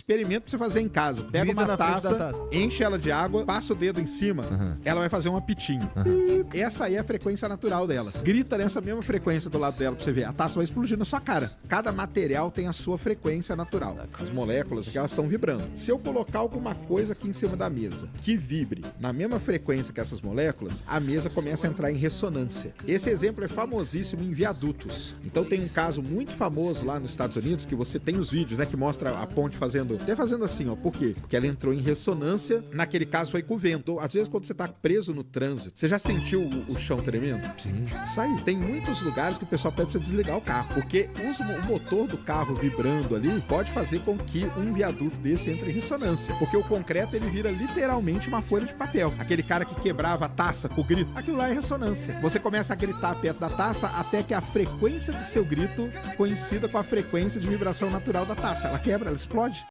experimento pra você fazer em casa. Pega Grita uma na frente da taça, taça. enche ela de água, passa o dedo em cima, ela vai fazer um apitinho. Essa aí é a frequência natural dela. Grita nessa mesma frequência do lado dela pra você ver. A taça vai explodir na sua cara. Cada material tem a sua frequência natural. As moléculas aqui, elas estão vibrando. Se eu colocar alguma coisa aqui em cima da mesa que vibre na mesma frequência que essas moléculas, a mesa começa a entrar em ressonância. Esse exemplo é famosíssimo em viadutos. Então tem um caso muito famoso lá nos Estados Unidos, que você tem os vídeos, né, que mostra a ponte até fazendo assim, ó. Por quê? Porque ela entrou em ressonância, naquele caso foi com o vento. Às vezes quando você tá preso no trânsito, você já sentiu o chão tremendo? Sim. Isso aí. Tem muitos lugares que o pessoal pede pra você desligar o carro, porque o motor do carro vibrando ali pode fazer com que um viaduto desse entre em ressonância, porque o concreto ele vira literalmente uma folha de papel. Aquele cara que quebrava a taça com o grito, aquilo lá é ressonância. Você começa a gritar perto da taça até que a frequência do seu grito coincida com a frequência de vibração natural da taça. Ela quebra, ela explode.